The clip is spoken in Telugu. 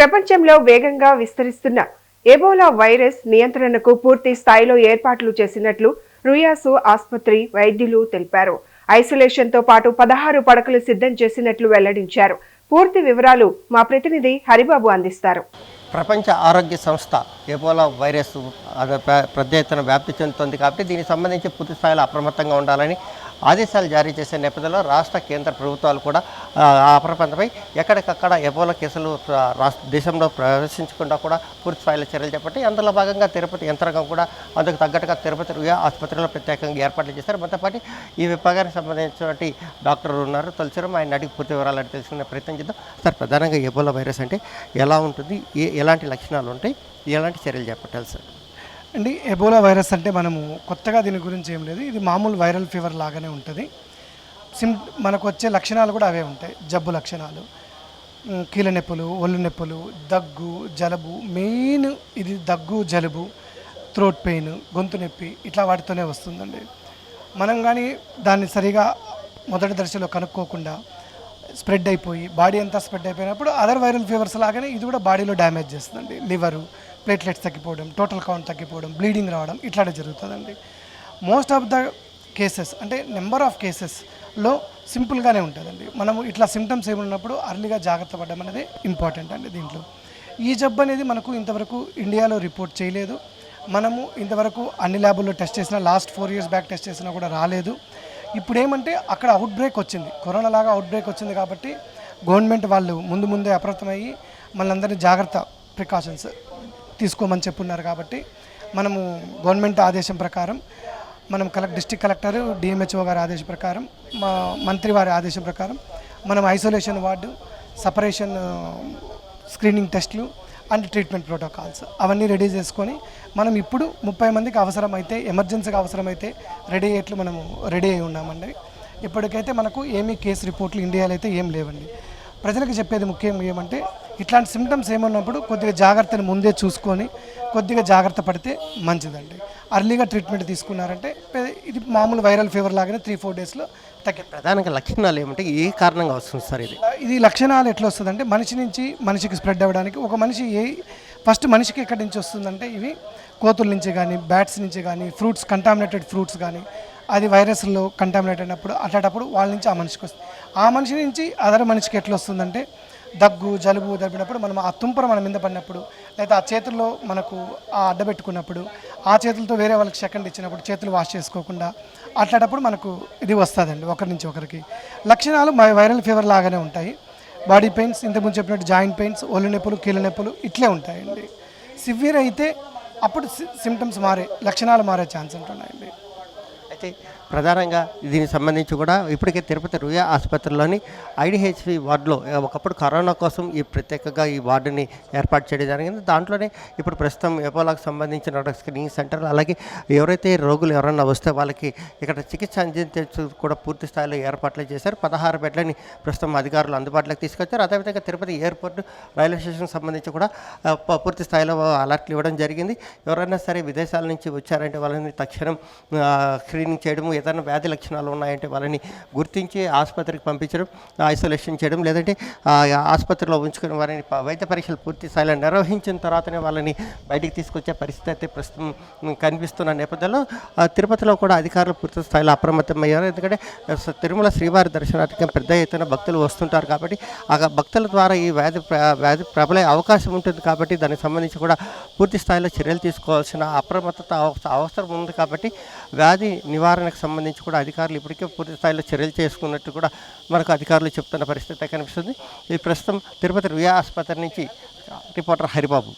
ప్రపంచంలో వేగంగా విస్తరిస్తున్న ఎబోలా వైరస్ నియంత్రణకు పూర్తి స్థాయిలో ఏర్పాట్లు చేసినట్లు రుయాసు ఆసుపత్రి వైద్యులు తెలిపారు. ఐసోలేషన్తో పాటు 16 పడకలు సిద్ధం చేసినట్లు వెల్లడించారు. పూర్తి వివరాలు మా ప్రతినిధి హరిబాబు అందిస్తారు. ప్రపంచ ఆరోగ్య సంస్థ ఎబోలా వైరస్ పెద్ద ఎత్తున వ్యాప్తి చెందుతుంది కాబట్టి దీనికి సంబంధించి పూర్తి స్థాయిలో అప్రమత్తంగా ఉండాలని ఆదేశాలు జారీ చేసే నేపథ్యంలో రాష్ట్ర కేంద్ర ప్రభుత్వాలు కూడా అప్రమత్తమై ఎక్కడికక్కడ ఎబోలా కేసులు దేశంలో ప్రవేశించకుండా కూడా పూర్తి స్థాయిలో చర్యలు చేపట్టి అందులో భాగంగా తిరుపతి యంత్రాంగం కూడా అందుకు తగ్గట్టుగా తిరుపతి రుయా ఆసుపత్రిలో ప్రత్యేకంగా ఏర్పాట్లు చేశారు. మనతో పాటు ఈ విభాగానికి సంబంధించినటువంటి డాక్టర్లు ఉన్నారు. తొలిసారి ఆయన అడిగి పూర్తి వివరాలు తెలుసుకునే ప్రయత్నం చేద్దాం. సార్, ప్రధానంగా ఎబోలా వైరస్ అంటే ఎలా ఉంటుంది, ఎలాంటి లక్షణాలు ఉంటాయి, ఎలాంటి చర్యలు చేపట్టాలి సార్? అండి, ఎబోలా వైరస్ అంటే మనము కొత్తగా దీని గురించి ఏం లేదు. ఇది మామూలు వైరల్ ఫీవర్ లాగానే ఉంటుంది. మనకు వచ్చే లక్షణాలు కూడా అవే ఉంటాయి. జబ్బు లక్షణాలు, కీళ్ళ నొప్పులు, ఒళ్ళు నొప్పులు, దగ్గు, జలుబు. మెయిన్ ఇది దగ్గు, జలుబు, థ్రోట్ పెయిన్, గొంతు నొప్పి ఇట్లా వాటితోనే వస్తుందండి. మనం కానీ దాన్ని సరిగా మొదటి దశలో కనుక్కోకుండా స్ప్రెడ్ అయిపోయి బాడీ అంతా స్ప్రెడ్ అయిపోయినప్పుడు అదర్ వైరల్ ఫీవర్స్ లాగానే ఇది కూడా బాడీలో డ్యామేజ్ చేస్తుందండి. లివరు, ప్లేట్లెట్స్ తగ్గిపోవడం, టోటల్ కౌంట్ తగ్గిపోవడం, బ్లీడింగ్ రావడం ఇట్లాంటి జరుగుతుందండి. మోస్ట్ ఆఫ్ ద కేసెస్ అంటే నెంబర్ ఆఫ్ కేసెస్లో సింపుల్గానే ఉంటుందండి. మనము ఇట్లా సిమ్టమ్స్ ఏమున్నప్పుడు అర్లీగా జాగ్రత్త పడడం అనేది ఇంపార్టెంట్ అండి. దీంట్లో ఈ జబ్బు అనేది మనకు ఇంతవరకు ఇండియాలో రిపోర్ట్ చేయలేదు. మనము ఇంతవరకు అన్ని ల్యాబుల్లో టెస్ట్ చేసినా, లాస్ట్ 4 years బ్యాక్ టెస్ట్ చేసినా కూడా రాలేదు. ఇప్పుడు ఏమంటే అక్కడ అవుట్ బ్రేక్ వచ్చింది, కరోనా లాగా అవుట్ బ్రేక్ వచ్చింది కాబట్టి గవర్నమెంట్ వాళ్ళు ముందే అప్రమత్తమయ్యి మనందరినీ జాగ్రత్త ప్రికాషన్స్ తీసుకోమని చెప్పున్నారు. కాబట్టి మనము గవర్నమెంట్ ఆదేశం ప్రకారం మనం డిస్ట్రిక్ట్ కలెక్టర్, డిఎంహెచ్ఓ గారి ఆదేశం ప్రకారం, మా మంత్రి వారి ఆదేశం ప్రకారం మనం ఐసోలేషన్ వార్డు, సపరేషన్, స్క్రీనింగ్ టెస్టులు అండ్ ట్రీట్మెంట్ ప్రోటోకాల్స్ అవన్నీ రెడీ చేసుకొని మనం ఇప్పుడు 30 మందికి అవసరమైతే, ఎమర్జెన్సీగా అవసరమైతే రెడీ అయ్యేట్లు మనము రెడీ అయి ఉన్నామండి. ఇప్పటికైతే మనకు ఏమీ కేసు రిపోర్ట్లు ఇండియాలో అయితే ఏం లేవండి. ప్రజలకు చెప్పేది ముఖ్యంగా ఏమంటే ఇట్లాంటి సిమ్టమ్స్ ఏమన్నప్పుడు కొద్దిగా జాగ్రత్తని ముందే చూసుకొని కొద్దిగా జాగ్రత్త పడితే మంచిదండి. అర్లీగా ట్రీట్మెంట్ తీసుకున్నారంటే ఇది మామూలు వైరల్ ఫీవర్ లాగానే 3-4 daysలో తగ్గే. ప్రధానంగా లక్షణాలు ఏమంటే ఏ కారణంగా వస్తుంది సార్? ఇది లక్షణాలు ఎట్లా వస్తుందంటే మనిషి నుంచి మనిషికి స్ప్రెడ్ అవ్వడానికి ఒక మనిషి ఫస్ట్ మనిషికి ఎక్కడి నుంచి వస్తుందంటే ఇవి కోతుల నుంచి కానీ, బ్యాట్స్ నుంచి కానీ, ఫ్రూట్స్, కంటామినేటెడ్ ఫ్రూట్స్ కానీ అది వైరస్లో కంటామినేట్ అయినప్పుడు అట్లాంటప్పుడు వాళ్ళ నుంచి ఆ మనిషికి వస్తుంది. ఆ మనిషి నుంచి అదర్ మనిషికి ఎట్లా వస్తుందంటే దగ్గు, జలుబు తగ్గినప్పుడు మనం ఆ తుంపర మన మీద పడినప్పుడు, లేదా ఆ చేతుల్లో మనకు ఆ అడ్డబెట్టుకున్నప్పుడు, ఆ చేతులతో వేరే వాళ్ళకి సెకండ్ ఇచ్చినప్పుడు, చేతులు వాష్ చేసుకోకుండా అట్లాంటప్పుడు మనకు ఇది వస్తుందండి. ఒకరి నుంచి ఒకరికి లక్షణాలు వైరల్ ఫీవర్ లాగానే ఉంటాయి. బాడీ పెయిన్స్, ఇంతకుముందు చెప్పినట్టు జాయింట్ పెయిన్స్, ఒళ్ళు నొప్పులు, కీళ్ళ నొప్పులు ఇట్లే ఉంటాయండి. సివియర్ అయితే అప్పుడు సిమ్టమ్స్ లక్షణాలు మారే ఛాన్స్ ఉంటున్నాయండి. అయితే ప్రధానంగా దీనికి సంబంధించి కూడా ఇప్పటికే తిరుపతి రుయా ఆసుపత్రిలోని ఐడిహెచ్వి వార్డులో ఒకప్పుడు కరోనా కోసం ప్రత్యేకంగా ఈ వార్డుని ఏర్పాటు చేయడం జరిగింది. దాంట్లోనే ఇప్పుడు ప్రస్తుతం ఎబోలాకు సంబంధించిన స్క్రీనింగ్ సెంటర్, అలాగే ఎవరైతే రోగులు ఎవరన్నా వస్తే వాళ్ళకి ఇక్కడ చికిత్స అందించే కూడా పూర్తి స్థాయిలో ఏర్పాట్లు చేశారు. 16 బెడ్లని ప్రస్తుతం అధికారులు అందుబాటులోకి తీసుకొచ్చారు. అదేవిధంగా తిరుపతి ఎయిర్పోర్ట్, రైల్వే స్టేషన్ సంబంధించి కూడా పూర్తి స్థాయిలో అలర్ట్లు ఇవ్వడం జరిగింది. ఎవరైనా సరే విదేశాల నుంచి వచ్చారంటే వాళ్ళని తక్షణం స్క్రీనింగ్ చేయడం, ఏదైనా వ్యాధి లక్షణాలు ఉన్నాయంటే వాళ్ళని గుర్తించి ఆసుపత్రికి పంపించడం, ఐసోలేషన్ చేయడం, లేదంటే ఆసుపత్రిలో ఉంచుకుని వారిని వైద్య పరీక్షలు పూర్తి స్థాయిలో నిర్వహించిన తర్వాతనే వాళ్ళని బయటికి తీసుకొచ్చే పరిస్థితి అయితే ప్రస్తుతం కనిపిస్తున్న నేపథ్యంలో తిరుపతిలో కూడా అధికారులు పూర్తి స్థాయిలో అప్రమత్తమయ్యారు. ఎందుకంటే తిరుమల శ్రీవారి దర్శనానికి పెద్ద ఎత్తున భక్తులు వస్తుంటారు కాబట్టి ఆ భక్తుల ద్వారా ఈ వ్యాధి ప్రబలే అవకాశం ఉంటుంది. కాబట్టి దానికి సంబంధించి కూడా పూర్తి స్థాయిలో చర్యలు తీసుకోవాల్సిన అప్రమత్తత అవసరం ఉంది. కాబట్టి వ్యాధి నివారణకు సంబంధించి కూడా అధికారులు ఇప్పటికే పూర్తి స్థాయిలో చర్యలు చేసుకున్నట్టు కూడా మనకు అధికారులు చెప్తున్న పరిస్థితి కనిపిస్తుంది. ఈ ప్రస్తుతం తిరుపతి రుయా ఆసుపత్రి నుంచి రిపోర్టర్ హరిబాబు.